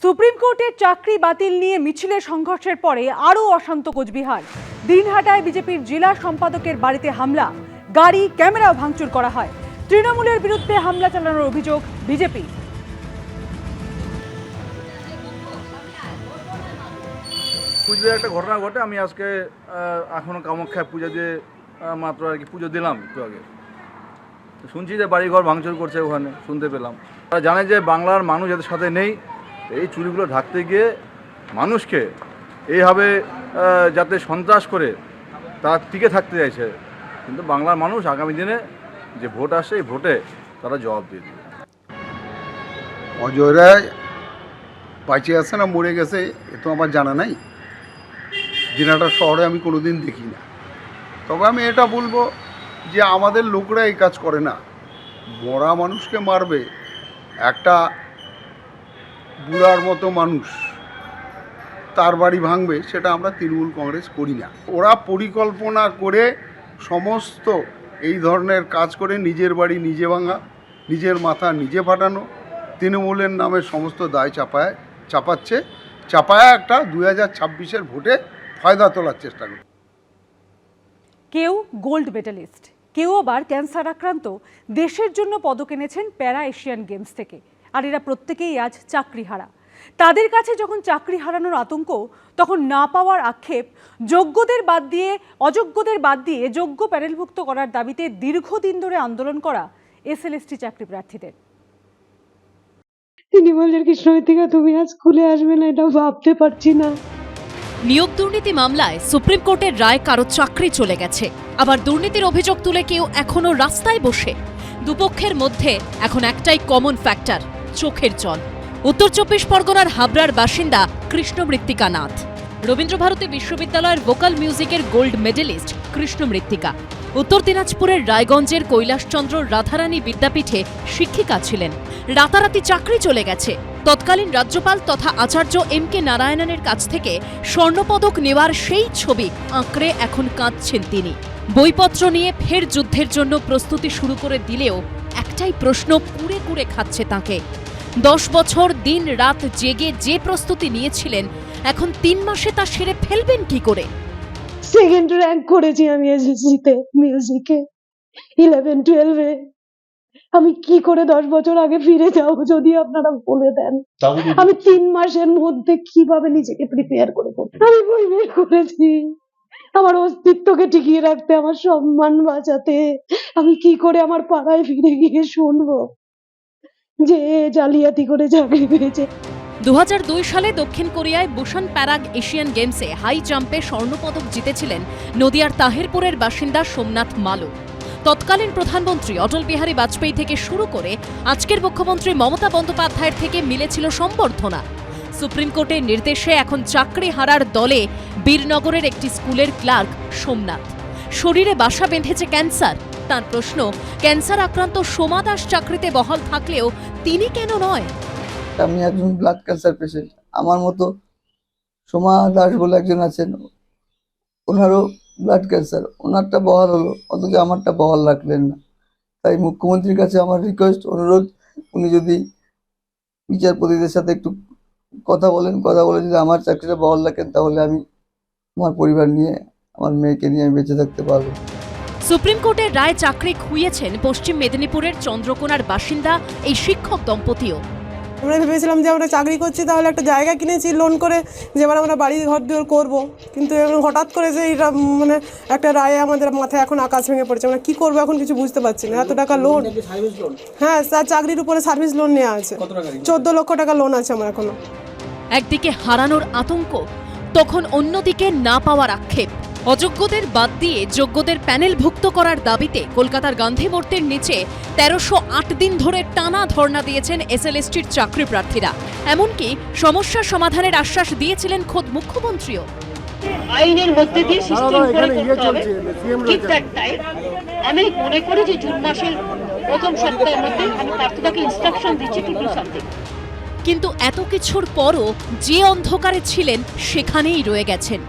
Supreme কোর্টের চাকরি বাতিল নিয়ে মিছিলের সংঘর্ষের পরে আরও অশান্ত কোচবিহার। দিনহাটায় বিজেপির জেলা সম্পাদকের বাড়িতে হামলা, গাড়ি ক্যামেরাও ভাঙচুর করা হয়। তৃণমূলের বিরুদ্ধে হামলা চালানোর অভিযোগ বিজেপি। পুজোর একটা ঘটনা ঘটে। আমি আজকে এখনও কামাখ্যায় পুজো দিয়ে মাত্র আর কি পুজো দিলাম একটু আগে। শুনছি যে বাড়িঘর ভাঙচুর করছে, ওখানে শুনতে পেলাম। তারা জানে যে বাংলার মানুষ এদের সাথে নেই। এই চুরিগুলো ঢাকতে গিয়ে মানুষকে এইভাবে যাতে সন্ত্রাস করে তারা টিকে থাকতে চাইছে, কিন্তু বাংলার মানুষ আগামী দিনে যে ভোট আসে এই ভোটে তারা জবাব দিয়ে দেবে। অজয় রায় বাঁচে আছে না মরে গেছে এ তো আমার জানা নাই। দিনাটা শহরে আমি কোনোদিন দেখি না। তবে আমি এটা বলবো যে আমাদের লোকরা এই কাজ করে না। মরা মানুষকে মারবে, একটা বুড়ার মতো মানুষ তার বাড়ি ভাঙবে, সেটা আমরা তৃণমূল কংগ্রেস করি না। ওরা পরিকল্পনা করে সমস্ত এই ধরনের কাজ করে নিজের বাড়ি নিজে ভাঙা, নিজের মাথা নিজে ফাটানো, তৃণমূলের নামে সমস্ত দায় চাপায় একটা 2026-এর ভোটে ফায়দা তোলার চেষ্টা করে। কেউ গোল্ড মেডেলিস্ট, কেউ আবার ক্যান্সার আক্রান্ত, দেশের জন্য পদক এনেছেন প্যারা এশিয়ান গেমস থেকে। আর এরা প্রত্যেকেই আজ চাকরিহারা। তাদের কাছে যখন চাকরি হারানোর আতঙ্ক, তখন না পাওয়ার আক্ষেপ, যোগ্যদের বাদ দিয়ে যোগ্য প্যানেলভুক্ত করার দাবিতে দীর্ঘদিন ধরে আন্দোলন করা এসএলএসটি চাকরি প্রার্থীদের। তিনি বললেন কৃষ্ণমৃত্তিকা তুমি আজ স্কুলে আসবে না, এটা ভাবতে পারছি না। নিয়োগ দুর্নীতি মামলায় সুপ্রিম কোর্টের রায় কারো চাকরি চলে গেছে, আবার দুর্নীতির অভিযোগ তুলে কেউ এখনো রাস্তায় বসে। দুপক্ষের মধ্যে এখন একটাই কমন ফ্যাক্টর, চোখের জল। উত্তর 24 পরগনার হাবড়ার বাসিন্দা কৃষ্ণমৃত্তিকা নাথ। রবীন্দ্রভারতী বিশ্ববিদ্যালয়ের ভোকাল মিউজিকের গোল্ড মেডেলিস্ট কৃষ্ণমৃত্তিকা উত্তর দিনাজপুরের রায়গঞ্জের কৈলাসচন্দ্র রাধারানী বিদ্যাপীঠে শিক্ষিকা ছিলেন। রাতারাতি চাকরি চলে গেছে। তৎকালীন রাজ্যপাল তথা আচার্য এম.কে. নারায়ণনের কাছ থেকে স্বর্ণপদক নেওয়ার সেই ছবি আঁকড়ে এখন কাঁদছেন তিনি। বইপত্র নিয়ে ফের যুদ্ধের জন্য প্রস্তুতি শুরু করে দিলেও একটাই প্রশ্ন কুরে কুরে খাচ্ছে তাঁকে। 10 বছর দিন রাত জেগে যে প্রস্তুতি নিয়েছিলেন, এখন 3 মাসে তা সেরে ফেলবেন কি করে? সেকেন্ড র্যাঙ্ক করেছি আমি এসএসসিতে মিউজিকে 11-12-এ। আমি কি করে 10 বছর আগে ফিরে যাব যদি আপনারা বলে দেন। আমি 3 মাসের মধ্যে কিভাবে নিজেকে প্রিপেয়ার করে পড়ব। আমি বই বের করেছি আমার অস্তিত্বকে টিকিয়ে রাখতে, আমার সম্মান বাঁচাতে। আমি কি করে আমার পাড়ায় ফিরে গিয়ে শুনবো যে জালিয়াতি করে চাকরি পেয়েছে। 2002 সালে দক্ষিণ কোরিয়ায় বুসান প্যারাগ এশিয়ান গেমসে হাই জাম্পে স্বর্ণপদক জিতেছিলেন নদিয়ার তাহেরপুরের বাসিন্দা সোমনাথ মালু। তৎকালীন প্রধানমন্ত্রী অটল বিহারী বাজপেয়ী থেকে শুরু করে আজকের মুখ্যমন্ত্রী মমতা বন্দ্যোপাধ্যায়ের থেকে মিলেছিল সম্বর্ধনা। সুপ্রিম কোর্টের নির্দেশে এখন চাকরি হারার দলে বীরনগরের একটি স্কুলের ক্লার্ক সোমনাথ। শরীরে বাসা বেঁধেছে ক্যান্সার। তার প্রশ্ন, ক্যান্সার আক্রান্ত সোমা দাস চাকরিতে বহাল থাকলেও তিনি কেন নয়? আমি একজন ব্লাড ক্যান্সার পেশেন্ট। আমার মতো সোমা দাস বলে একজন আছেন, ওনারও ব্লাড ক্যান্সার, ওনারটা বহাল হলো, অথচ আমারটা বহাল রাখলেন না। তাই মুখ্যমন্ত্রীর কাছে আমার রিকোয়েস্ট, অনুরোধ, উনি যদি বিচারপতিদের সাথে একটু কথা বলে যদি আমার চাকরিটা বহাল রাখেন, তাহলে আমি আমার পরিবার নিয়ে, আমার মেয়েকে নিয়ে আমি বেঁচে থাকতে পারবো। সুপ্রিম কোর্টের রায় চাকরি খুইয়েছেন পশ্চিম মেদিনীপুরের চন্দ্রকোনার বাসিন্দা এই শিক্ষক দম্পতিও। আমরা ভেবেছিলাম যে আমরা চাকরি করছি, তাহলে একটা জায়গা কিনেছি লোন করে, যে এবার আমরা বাড়ি ঘর দুয়ার করবো, কিন্তু হঠাৎ করে যে এটা মানে একটা রায়ে আমাদের মাথায় এখন আকাশ ভেঙে পড়েছে। আমরা কি করবো এখন কিছু বুঝতে পারছি না। এত টাকা লোন, হ্যাঁ তার চাকরির উপরে সার্ভিস লোন নেওয়া আছে, 14 লক্ষ টাকা লোন আছে আমার এখনো। একদিকে হারানোর আতঙ্ক, তখন অন্যদিকে না পাওয়ার আক্ষেপ। অযোগ্যদের বাদ দিয়ে যোগ্যদের প্যানেলভুক্ত করার দাবিতে কলকাতার গান্ধী মূর্তির নিচে 1308 দিন ধরে টানা ধর্ণা দিয়েছেন এসএলএসটির চাকরি প্রার্থীরা। এমনকি সমস্যা সমাধানের আশ্বাস দিয়েছিলেন খোদ মুখ্যমন্ত্রীও। আইনের মধ্যে দিয়ে সিস্টেম করে করতে হবে। ঠিক দ্যাট টাইম আমি মনে করি যে জুন মাসের প্রথম সপ্তাহের মধ্যে আমি প্রার্থীকে ইনস্ট্রাকশন দিচ্ছি টু ডু সামথিং। কিন্তু এত কিছুর পরও যে অন্ধকারে ছিলেন সেখানেই রয়ে গেছেন।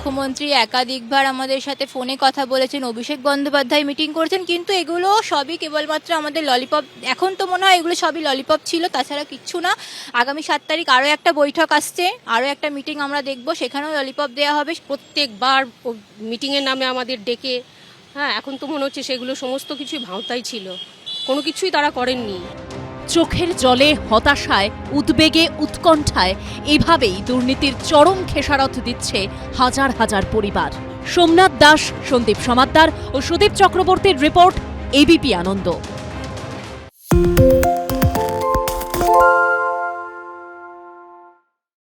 মুখ্যমন্ত্রী একাধিকবার আমাদের সাথে ফোনে কথা বলেছেন, অভিষেক বন্দ্যোপাধ্যায় মিটিং করেছেন, কিন্তু এগুলো সবই কেবলমাত্র আমাদের ললিপপ। এখন তো মনে হয় এগুলো সবই ললিপপ ছিল, তাছাড়া কিচ্ছু না। আগামী 7 তারিখ আরও একটা বৈঠক আসছে, আরও একটা মিটিং আমরা দেখব, সেখানেও ললিপপ দেওয়া হবে। প্রত্যেকবার মিটিংয়ের নামে আমাদের ডেকে, হ্যাঁ, এখন তো মনে হচ্ছে সেগুলো সমস্ত কিছুই ভাঁওতাই ছিল, কোনো কিছুই তারা করেননি। চোখের জলে, হতাশায়, উদ্বেগে, উৎকণ্ঠায় এভাবেই দুর্নীতির চরম খেসারত দিচ্ছে হাজার হাজার পরিবার। সোমনাথ দাস, সন্দীপ সমাদ্দার ও সুদীপ চক্রবর্তীর রিপোর্ট, এবিপি আনন্দ।